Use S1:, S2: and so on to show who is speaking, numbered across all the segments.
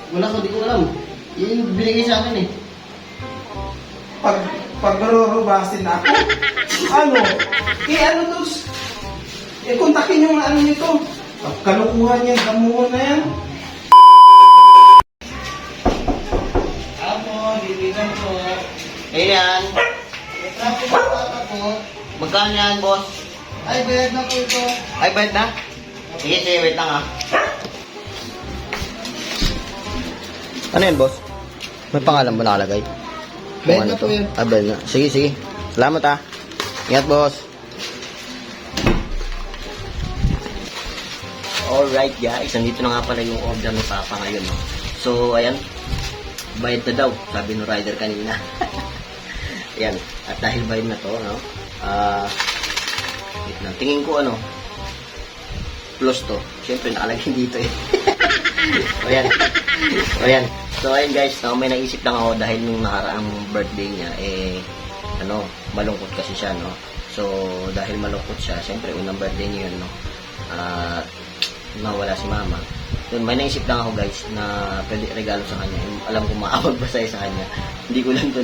S1: Wala ko, di ko alam. Yan yung binigay sa akin eh.
S2: Pag narurubasin ako, ano? Ano to? Kontakin yung ano nito. Kalukuhan yan, kamuhon na yan.
S1: Apo, bibigyan ko. Ayan. Ito po po. Magkano yan, boss? Ay, bayad na po ito. Ay, bayad na? Sige, sige, wait lang ah. Ano yan, boss? May pangalan ba nakalagay?
S2: Bayad na po yan.
S1: Ah, bayad na. Sige, sige. Salamat ah. Ingat, boss. Alright guys, nandito na nga pala yung order ni Papa ngayon. No? So, ayan. Bayad na daw, sabi ng rider kanina. Ayan. At dahil bayad na to, no? Wait lang. Tingin ko ano, plus to. Siyempre, nakalagay dito eh. Ayan. Ayan. So, ayan guys, no, may naisip lang ako dahil nung nakaraang birthday niya, ano, malungkot kasi siya, no? So, dahil malungkot siya, siyempre, unang birthday niya yun, no? Nawala si mama. Yun, may naisip lang ako guys na pwede regalo sa kanya. Alam ko maawag ba sa kanya. Hindi ko lang to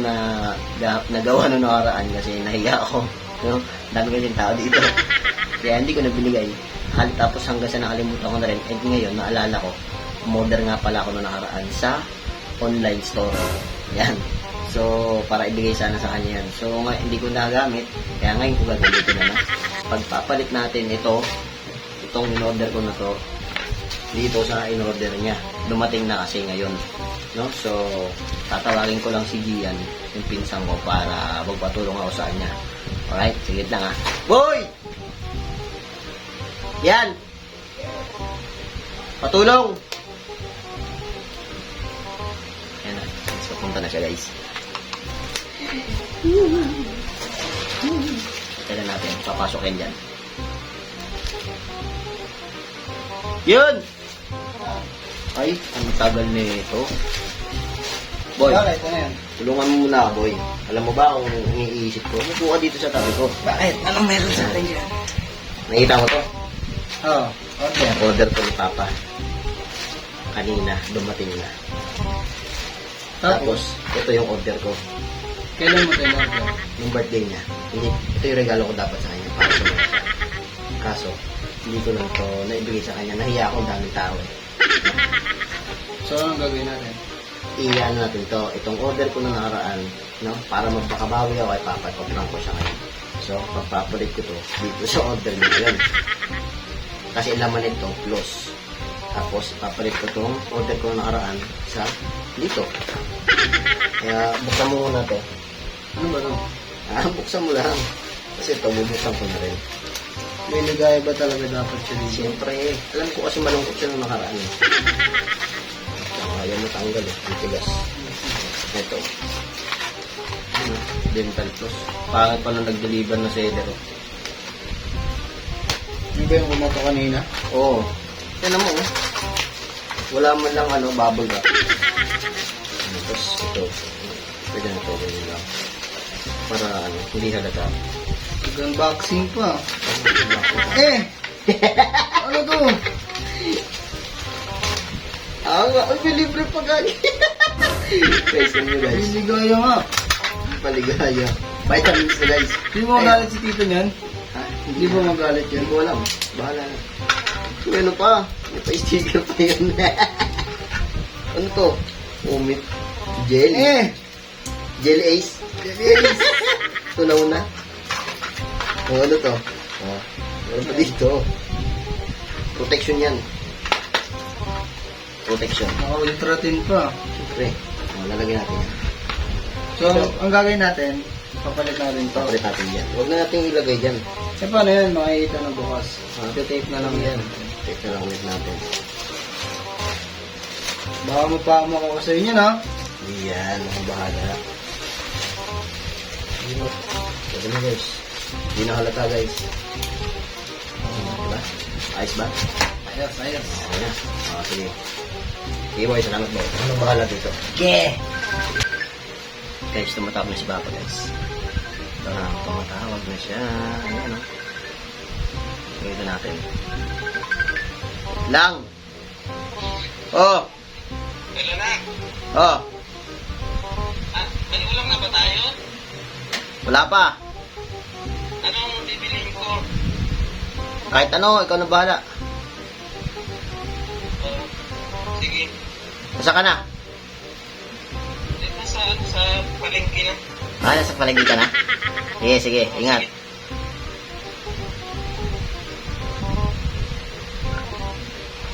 S1: nagawa nung nakaraan kasi nahiya ako. No? Dami kasi tao dito. Kaya hindi ko nabinigay. Tapos hanggang sa nakalimutan ko na rin. And ngayon, naalala ko, umorder nga pala ako nung nakaraan sa online store. Yan. So, para ibigay sana sa kanya yan. So, hindi ko nagamit. Kaya ngayon ko gagamitin na. Pagpapalit natin itong in-order ko na to dito sa in-order niya. Dumating na kasi ngayon. No? So, tatawagin ko lang si Gian, yung pinsang ko, para magpatulong ako sa kanya. Alright? Sige lang ha. Boy! Yan! Patulong! Yan na. Let's papunta na siya guys. Kailan natin papasokin dyan. Yun! Ay, ang tagal nito. Boy,
S2: Bakit? Ano yan?
S1: tulungan mo muna ako, boy. Alam mo ba kung iniisip ko? Umupo ka dito sa tabi ko.
S2: Bakit? Anong meron sa atin dyan?
S1: Nakita mo to?
S2: Oo. Okay.
S1: Order ko ni Papa. Kanina, dumating na. Tapos, ito yung order ko.
S2: Kailan mo tayo order?
S1: Yung birthday niya. Hindi, ito yung regalo ko dapat sa kanya. Para sa mga siya. Kaso, hindi ko lang to naibigay sa kanya. Nahiya akong daming tao eh.
S2: So, anong gagawin natin?
S1: Iyan natin to. Itong order ko na nakaraan, no? Para magpakabawi ako ay papatotran ko siya ngayon. So, pagpapalit ko to dito sa order niya ngayon. Kasi laman nito, plus. Tapos, papalit ko tong order ko na nakaraan sa dito. Kaya, buksan mo muna to.
S2: Ano ba ito?
S1: Buksan mo lang. Kasi ito, bubuksan ko na rin.
S2: May ligaya ba talaga dapat siya dito?
S1: Siyempre, alam ko kasi malungkot siya nung nakaraan. Ayaw mo tanggal eh. Ang tigas. Ito. Dental Plus. Pangit pa nung nag-deliver na seller.
S2: Yung ba yung kumato kanina?
S1: Oo. Tignan mo oh. Wala man lang bubble wrap. Tapos ito. Pwede na ito. Ganyan lang. Para hindi halata.
S2: Unboxing pa. Ano to?
S1: May libre pa gagi. Guys, yun mo guys.
S2: May ligaya nga.
S1: Paligaya. Vitamins na guys.
S2: Hindi mo magalit si Tito niyan?
S1: Ha?
S2: Hindi mo magalit yan?
S1: Hindi ko alam. Bahala na. Ano pa? May pa-sticker pa yun. Ano to? Umit. Jelly. Jelly Ace. Tunaw na. O ano to? Ano pa dito? Protection yan. Protection.
S2: Naka-ultra thin pa.
S1: Siyempre. Lalagyan natin yan.
S2: So, ang gagawin natin, papalit natin to.
S1: Papalit natin yan. Huwag na natin ilagay dyan.
S2: Eh, paano yan? Makikita na bukas. Tape na lang yan.
S1: Tape na lang ulit natin.
S2: Baka mapama ko sa inyo, no?
S1: Yan. Ang bahala. Pwede na guys. Hindi na halata guys. Diba? Ayos ba?
S2: Ayos.
S1: Okay na. Sige. Sige boy, salamat boy. Anong bahala dito? Yeah! Guys, tumatawag na si Papa guys. Tumatawag na siya. Ayan o. Ito natin. Lang! Oh!
S3: Hello na.
S1: Oh,
S3: May ulam na ba tayo?
S1: wala pa.
S3: Anong bibiliin ko?
S1: Kahit ano, ikaw na bahala.
S3: Sige.
S1: Asa ka na?
S3: Dito sa palengke na.
S1: Nasa palagi ka na? Sige, sige, ingat.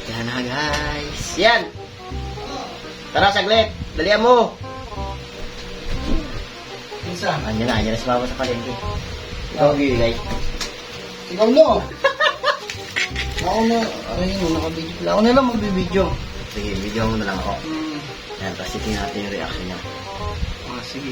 S1: Yan na guys. Yan. Tara, saglit. Dalihan mo.
S2: Isa.
S1: Andiyan na si Papa sa palengke. Ikaw, guys.
S2: Ikaw no. Ako na, ay mo, nakabidyo pala. Ako na lang magbibidyo.
S1: Sige, video mo na lang ako. Yan, tapos titingnan natin yung reaction niya.
S2: Sige.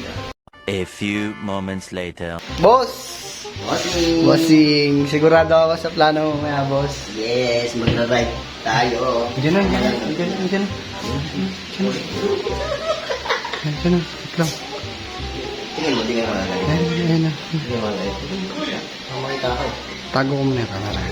S4: A few moments later.
S2: Boss!
S1: Bossing!
S2: Bossing, sigurado ako sa plano mo maya, boss.
S1: Yes, magra-ride tayo.
S2: Diyan na, diyan na, diyan na, diyan na. Diyan na, wait lang.
S1: Tingnan mo mga guys.
S2: Ayan na.
S1: Tingnan mo mga guys. Makita ko.
S2: Tago ko muna yung camera.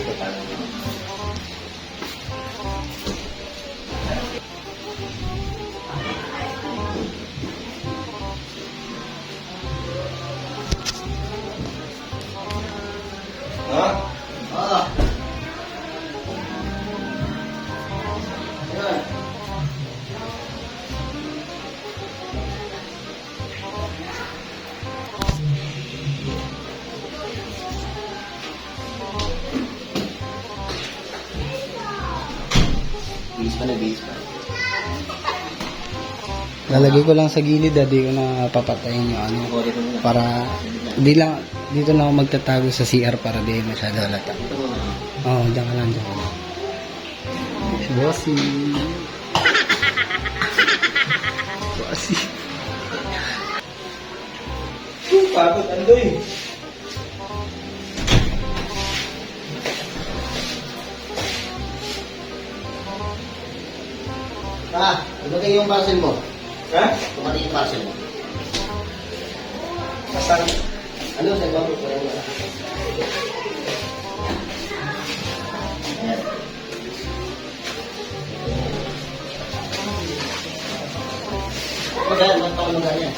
S1: Ah. Ayan. Base pa na base pa.
S2: Lalagay ko lang sa gilid, di ko na papatayin yung ano.
S1: Ako dito muna.
S2: Para, di lang, dito na ako magtatago sa CR para di masyado halata.
S1: Dito muna.
S2: Oo, diyan ka lang, diyan ka lang. Si Bossy. Bossy. Pagod, Andoy.
S1: Ah, dumating yung parcel mo.
S2: Ha?
S1: Dumating yung parcel mo.
S2: Asan?
S1: Ano sa ibang ko? Ayan. Maganda, magpakalugan yan.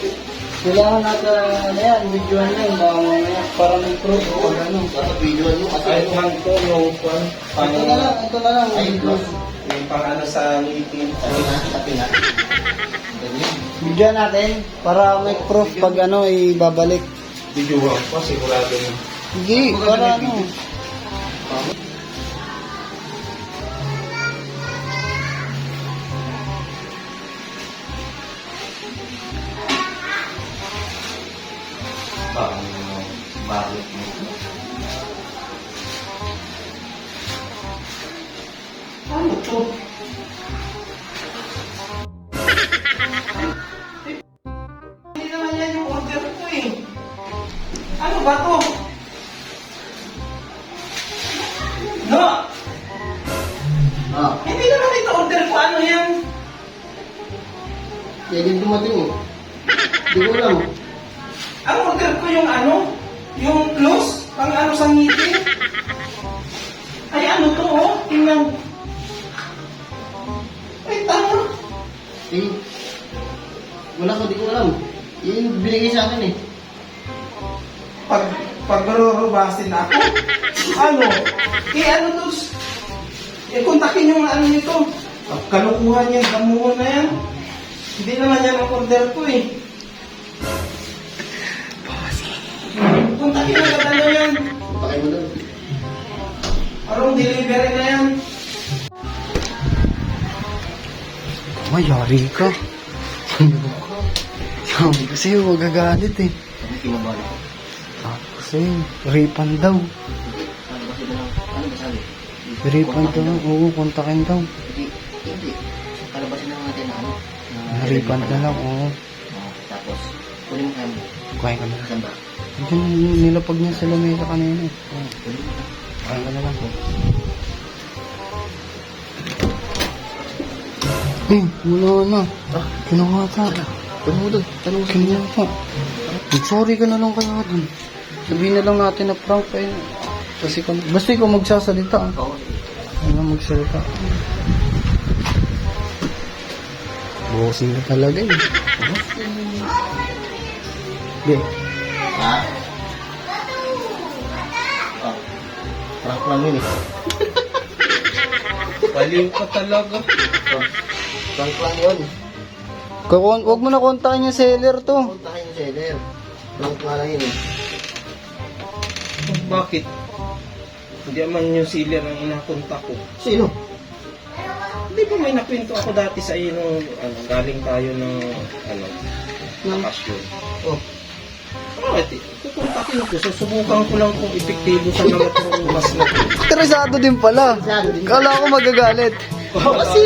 S2: Kailangan natin ano yan, videoan yan, baka mamaya para may proof o ano.
S1: Dapat videoan mo kasi
S2: Ay, ito, yung kwan. Ito na lang.
S1: Ay, close.
S2: Yung pang ano sa ngipin.
S1: Tapi nga. Ganyan.
S2: Videoan natin para may proof pag ano, ibabalik.
S5: Video pa, sigurado na.
S2: Hindi, para ano.
S1: Bakit mo?
S2: Ano to? Hindi naman yan yung order ko eh. Ano ba to? No!
S1: Ah,
S2: Hindi naman ito order ko. Ano yan?
S1: kaya din dumating eh. Hindi ko alam.
S2: Ang order ko yung ano? Yung close? Pang ano sa ngipin? Ay ano to oh? Tingnan. Ay tama.
S1: Eh, wala ko, di ko alam. Yan yung binigay sa akin eh.
S2: Pag rurubasin ako, ano? Ano to? Kontakin yung ano nito. Kalukuhan yan, gamuhan na yan. Hindi naman yan ang order ko eh. Kontakin agad ano yan.
S1: Pakay mo doon.
S2: Parang delivery na yan. Mayari ka. Sabi ko sa'yo, magagalit eh.
S1: Sabi kinabali ko.
S2: Kasi, refund daw.
S1: Ano ba sila? Ano ba sabi?
S2: Refund daw. Oo, kontakin daw.
S1: Hindi. Kalabasin na natin na ano?
S2: Refund na lang, oo.
S1: Tapos, kunin mo kami.
S2: Kuhain ka na.
S1: Saan ba?
S2: Diyan, nilapag niya sa lamesa kanina.
S1: Kunin mo na.
S2: Kuhain ka na lang. Wala na. Kinangata.
S1: Kunin mo doon. Tanong mo sa
S2: Kinangata. Sorry ka na lang kaya dun. Sabihin na lang natin na prank pa yun. Kasi basta ikaw magsasalita.
S1: Oo.
S2: Ano magsalita? Bossing na talaga eh. Hindi.
S1: Ha? Oh. Prank lang yun eh.
S2: Baliw ka talaga.
S1: Oh. Prank lang yun.
S6: Huwag mo na kontakin yung seller to.
S1: Puntakin yung seller. Prank nga lang yun eh.
S2: Bakit? Hindi naman yung seller ang inakontak ko.
S1: Sino?
S2: Hindi ba may nakwento ako dati sa iyo nung galing tayo ng bakasyon.
S1: Oh.
S2: Bakit? Kukontakin ko. Susubukan ko lang kung epektibo sa mga turumas na.
S6: Interesado din pala.
S1: Interesado din.
S6: Kala ko magagalit.
S2: Kasi